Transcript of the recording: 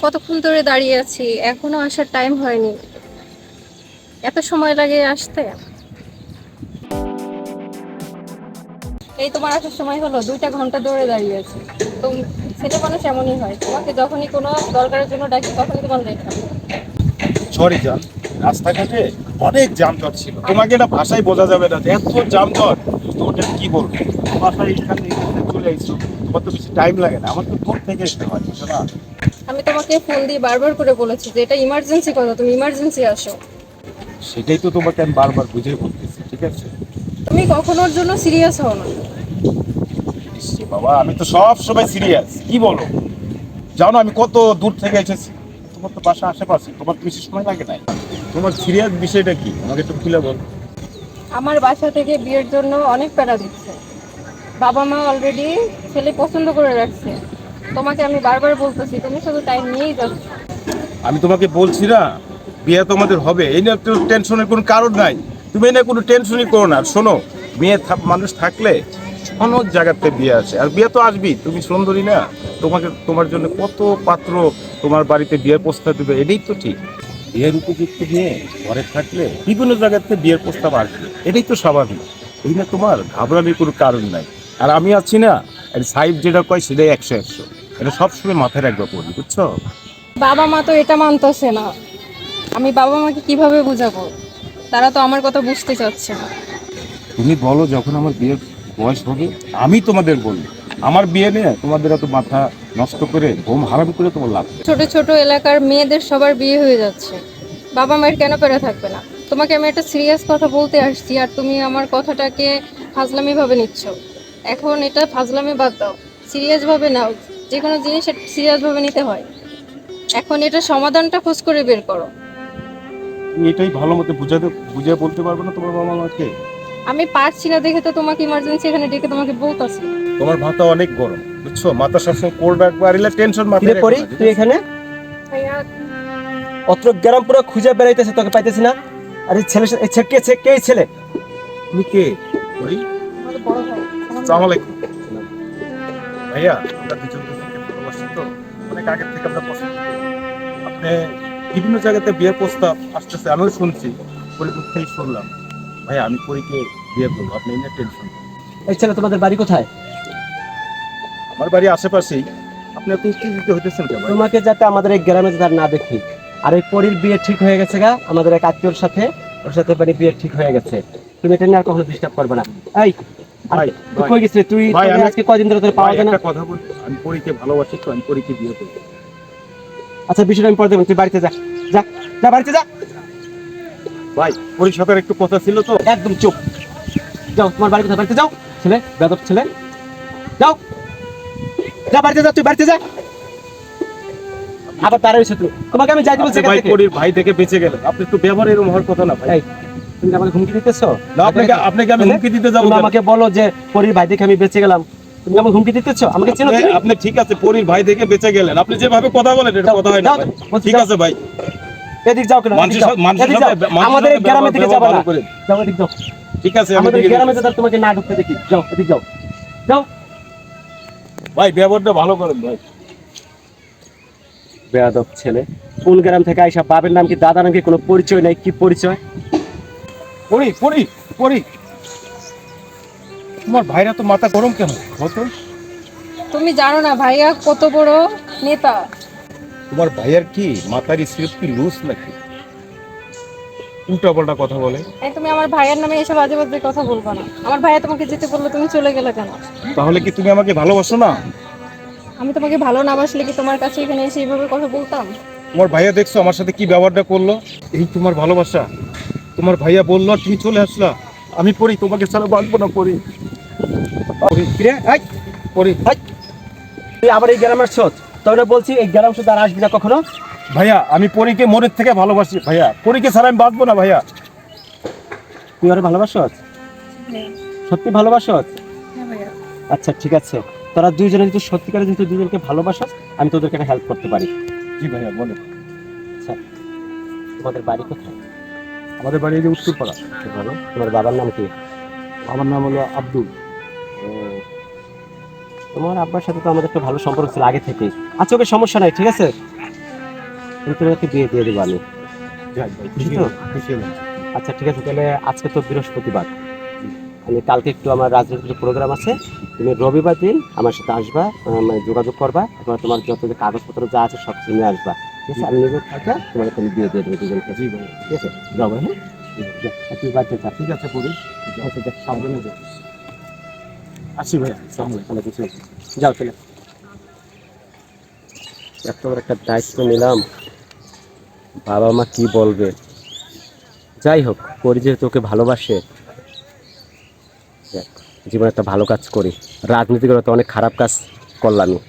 কতক্ষণ ধরে দাঁড়িয়ে আছি, এখনো আসার টাইম হয়নি। এত সময় লাগে আসতে? এই তোমার আসার সময় হলো, 2টা ঘন্টা ধরে দাঁড়িয়ে আছি। তো ছেলে মানুষ এমনই হয়, তোমাকে যখনই কোনো দরকারের জন্য ডাকি তখনই তোমার লেট হয়। সরি জান, রাস্তাঘাটে অনেক যানজট ছিল। তোমাকে এটা ভাষায় বোঝা যাবে না যে এত যানজট। তোমাকে কি বলবো, বাসায় এখানে চলে এসছো, তোমার তো বেশি টাইম লাগে না, আমার তো দূর থেকে আসতে হয়, বুঝছো না? আমি তোমাকে ফোন দিয়ে বারবার করে বলেছি যে এটা ইমার্জেন্সি কথা, তুমি ইমার্জেন্সি আসো। সেটাই তো তোমাকে আমি বারবার বুঝিয়ে বলতেছি, ঠিক আছে? তুমি কখনোর জন্য সিরিয়াস হও না। ইস বাবা, আমি তো সব সময় সিরিয়াস, কি বলো? জানো আমি কত দূর থেকে এসেছি, তোমার তো বাসা আশেপাশে, তোমার তো বেশি সময় লাগে নাই। তোমার সিরিয়াস বিষয়টা কি আমাকে একটু খুলে বল। আমার বাসা থেকে বিয়ের জন্য অনেক প্যারা দিচ্ছে। বাবা মা অলরেডি ছেলে পছন্দ করে রাখছে। তোমাকে আমি বারবার বলতেছি, তুমি শুধু টাইম নিয়েই যাচ্ছ। আমি তোমাকে বলছি না, বিয়ে তোমাদের হবে, এই নিয়ে তো টেনশনের কোনো কারণ নাই। তুমি এই নিয়ে কোনো টেনশনই করো না। আর শোনো, মানুষ থাকলে অনেক জায়গাতে বিয়ে আছে, আর বিয়ে তো আসবি। তুমি সুন্দরী না, তোমার জন্য কত পাত্র তোমার বাড়িতে বিয়ের প্রস্তাব দেবে, এটাই তো ঠিক। বিয়ের উপযুক্ত মেয়ে ঘরে থাকলে বিভিন্ন জায়গাতে বিয়ের প্রস্তাব আসবে, এটাই তো স্বাভাবিক। এই না, তোমার ঘাবড়ানোর কোনো কারণ নাই। আর আমি আছি না, আর সাহেব যেটা কয় সেটাই 100-100। এটা সবসময় মাথায় রাখবা, পড়ি, বুঝছো? বাবা মা তো এটা মানতেছে না। আমি বাবা মাকে কিভাবে বুঝাবো? তারা তো আমার কথা বুঝতে চাচ্ছে না। তুমি বলো যখন আমার বিয়ের বয়স হবে, আমি তোমাদের বলবো। আমার বিয়ে নিয়ে তোমাদের এত মাথা নষ্ট করে ঘুম হারাম করে তোমার লাভ নেই। ছোট ছোট এলাকার মেয়েদের সবার বিয়ে হয়ে যাচ্ছে, বাবা মায়ের কেন পেরে থাকবে না? তোমাকে আমি একটা সিরিয়াস কথা বলতে আসছি, আর তুমি আমার কথাটাকে ফাজলামি ভাবে নিচ্ছ। এখন এটা ফাজলামি বাদ দাও, সিরিয়াস ভাবে নাও। যে কোনো জিনিস সিরিয়াস ভাবে নিতে হয়। এখন এটা সমাধানটা খোঁজ করে বের করো। তুমি এটাই ভালো মতো বুঝিয়ে বলতে পারবে না তোমার বাবা মাকে? আমি পারছি না দেখে তো তোমাকে ইমার্জেন্সি এখানে ডেকে তোমাকে বলতাছি। তোমার মাথা অনেক গরম, বুঝছো? মাথা সবসময় কোল্ড রাখবা, আর এলে টেনশন মাথায় কিরে রাখবা পড়ি না, ঠিক তুই আছে? এখানে? ভাইয়া, অত্র গ্রাম পুরো খুঁজে বেড়াইতেছে, তোকে পাইতেছি না। আর এই ছেলে, এই ছেলে কে এই ছেলে? তুমি কে? পরি? আমাদের বড় ভাই। আসসালামু আলাইকুম। ভাইয়া, আমরা দুজন দুজনকে ভালোবাসি তো, অনেক আগের থেকে আমরা পছন্দ করি। আপনি বিভিন্ন জায়গাতে বিয়ের প্রস্তাব আসতেছে, আমিও শুনছি, পরিবার থেকেই শুনলাম। ভাইয়া, আমি পরীকে বিয়ে করবো, আপনি এই নিয়ে টেনশন। এই ছেলে তোমাদের বাড়ি কোথায়? আমার বাড়ি আশেপাশেই। আপনি এত উত্তেজিত হইতেছেন কেন ভাই? তোমাকে যাতে আমাদের এই গ্রামে যাতে আর না দেখি। আর এই পরীর বিয়ে ঠিক হয়ে গেছে গা, আমাদের এক আত্মীয়র সাথে, ওর সাথে বাড়ি বিয়ে ঠিক হয়ে গেছে। তুমি এটা নিয়ে আর কখনো ডিস্টার্ব করবে না। এই ভাই, তুই কই গেছিলি? তুই ভাই, তোকে আজকে কয়দিন ধরে তোর পাওয়া ভাই, যায় না? একটা কথা বলি, আমি পরীকে ভালোবাসি তো, আমি পরীকে বিয়ে করবো। আচ্ছা, বিষয়টা আমি পরে দেবো, তুই বাড়িতে যা। যা, যা বাড়িতে যা। ভাই, পরীর সাথে একটু কথা ছিল তো। একদম চুপ। যাও, তোমার বাড়ি কোথায়? বাড়িতে যাও। ছেলে, বেদব ছেলে, যাও। যা বাড়িতে যা, তুই বাড়িতে যা। আবার তারা এসে তুই, তোমাকে আমি যাইতে বলছি আপনি ভাই, পরীর ভাই থেকে বেঁচে গেলেন, আপনি একটু ব্যবহার এরকম হওয়ার কথা না ভাই। এই, তুমি কি আমাকে হুমকি দিতেছো? না, আপনাকে আমি হুমকি দিতে যাবো তুমি কেন? আমাকে বলো যে পরীর ভাই দেখে আমি বেঁচে গেলাম, তুমি আমাকে হুমকি দিতেছো? আমাকে চেনো তুমি? আপনি ঠিক আছে, পরীর ভাই থেকে বেঁচে গেলেন, আপনি যেভাবে কথা বলেন এটা কথা হয় না যাও, ভাই। বলছি ঠিক যাও। আছে ভাই, এদিক যাও কেন? মানুষের এদিক যাও, সাথে- মানুষের এদিক সাথে- যাও। মানুষের আমাদের সাথে গ্রামের দিকে ব্যবহার যাবা না। ভালো করে। যাও, এদিক যাও। ঠিক আছে, আমি আমাদের এদিকে গ্রামে যেতেছি। যাতে তোমাকে না ঢুকতে দেখি। যাও, এদিক যাও। যাও। ভাই, ব্যবহারটা ভালো করেন ভাই। বেয়াদব ছেলে, কোন গ্রাম থেকে আইসা, বাবার নাম কি দাদার নাম কি কোনো পরিচয় নাই? কি পরিচয়? পরি পরি পরি, তোমার ভাইরা তো মাথা গরম কেন হতো? তুমি জানো না ভাইয়া কত বড় নেতা? তোমার ভাইয়ার কি মাথার স্ক্রিপ্ট কি লুজ নাকি? উল্টা পাল্টা কথা বলে। এই তুমি আমার ভাইয়ের নামে এসব আজে বাজে কথা বলবো না। আমার ভাইয়া তোমাকে যেতে বললো, তুমি চলে গেলে কেন? তাহলে কি তুমি আমাকে ভালোবাসো না? আমি তোমাকে ভালো না বাসলে কি তোমার কাছে এখানে এসে এইভাবে কথা বলতাম? তোমার ভাইয়া দেখছো আমার সাথে কি ব্যবহারটা করলো? এই তোমার ভালোবাসা? তোমার ভাইয়া বললো আর তুমি চলে আসলা। আমি পড়ি, তোমাকে ছাড়া বাঁচবো না পড়ি। কিরে, এই, পড়ি এই, তুই আবার এই গ্রামের সোচ? তবে বলছি এই গ্রাম শুধু আর আসবি না কখনো। ভাইয়া, আমি পরীকে মনের থেকে ভালোবাসি ভাইয়া, পরীকে ছাড়া আমি বাঁচবো না ভাইয়া। তুই আর ভালোবাসস? সত্যি ভালোবাসস? আচ্ছা ঠিক আছে, তোরা দুইজনে যদি সত্যিকারে যদি দুজনকে ভালোবাসস, আমি তোদেরকে একটা হেল্প করতে পারি। জি ভাইয়া, বলে। আচ্ছা, তোমাদের বাড়ি কোথায়? আমাদের বাড়ি এই যে উত্তরপাড়া। বলো, তোমার বাবার নাম কি? আমার নাম হলো আব্দুল। ও, তোমার আব্বার সাথে তো আমাদের একটা ভালো সম্পর্ক ছিল আগে থেকেই। আচ্ছা, ওকে সমস্যা নাই, ঠিক আছে। কিন্তু ওকে বিয়ে দিয়ে দেবো আমি। যাক ভাই, খুশি খুশি তো? হলাম, খুশি হলাম। আচ্ছা ঠিক আছে, তাহলে আজকে তো বৃহস্পতিবার, আমি কালকে একটু আমার রাজনীতির প্রোগ্রাম আছে, তুমি রবিবার দিন আমার সাথে আসবা, মানে যোগাযোগ করবা, এবার তোমার যত যে কাগজপত্র যা আছে সব কিছু নিয়ে আসবা, ঠিক আছে? আমি নিজের থাকা তোমাকে তুমি বিয়ে দিয়ে দেবো দুজনকে। জি ভাই, ঠিক আছে, যাও ভাই, হ্যাঁ? যা, তুই বাড়িতে যা। ঠিক আছে পুরুষ। আচ্ছা যা, সাবধানে যা। আসি ভাই, আসসালামু আলাইকুম। তাহলে কিছু যাও তাহলে। এত বড় একটা দায়িত্ব নিলাম, বাবা মা কি বলবে? যাই হোক, পরি যেহেতু ওকে ভালোবাসে, যাক, জীবনে একটা ভালো কাজ করি। রাজনীতি করে তো অনেক খারাপ কাজ করলামই।